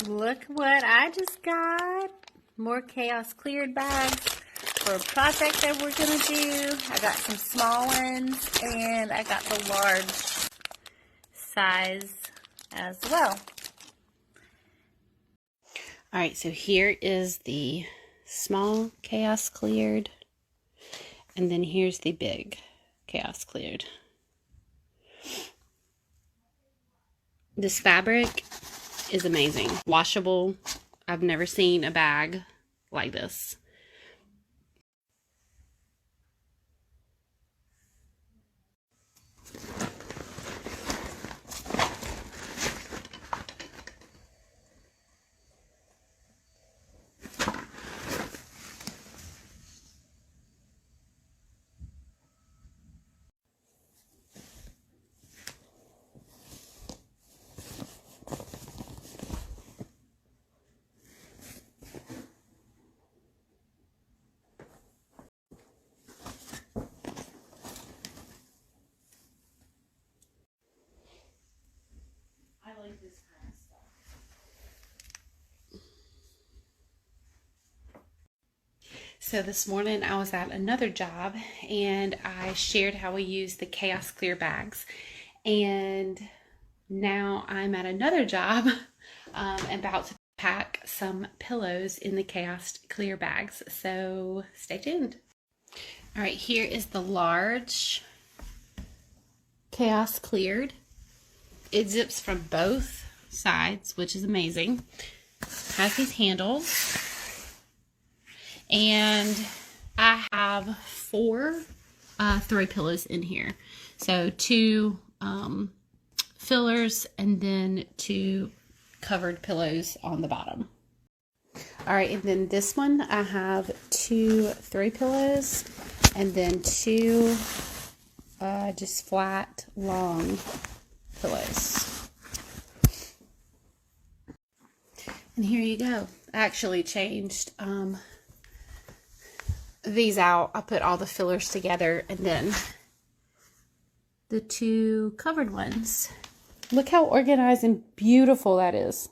Look what I just got. More Chaoscleared bags for a project that we're going to do. I got some small ones and I got the large size as well. Alright, so here is the small Chaoscleared and then here's the big Chaoscleared. This fabric is amazing. Washable. I've never seen a bag like this. I like this kind of stuff. So this morning I was at another job and I shared how we use the Chaoscleared bags, and now I'm at another job about to pack some pillows in the Chaoscleared bags, so stay tuned. All right, here is the large Chaoscleared. It zips from both sides, which is amazing. Has these handles. And I have 4 throw pillows in here. So 2 fillers and then 2 covered pillows on the bottom. All right, and then this one I have 2 throw pillows and then 2 just flat long pillows. And here you go. I actually changed these out. I put all the fillers together and then the 2 covered ones. Look how organized and beautiful that is.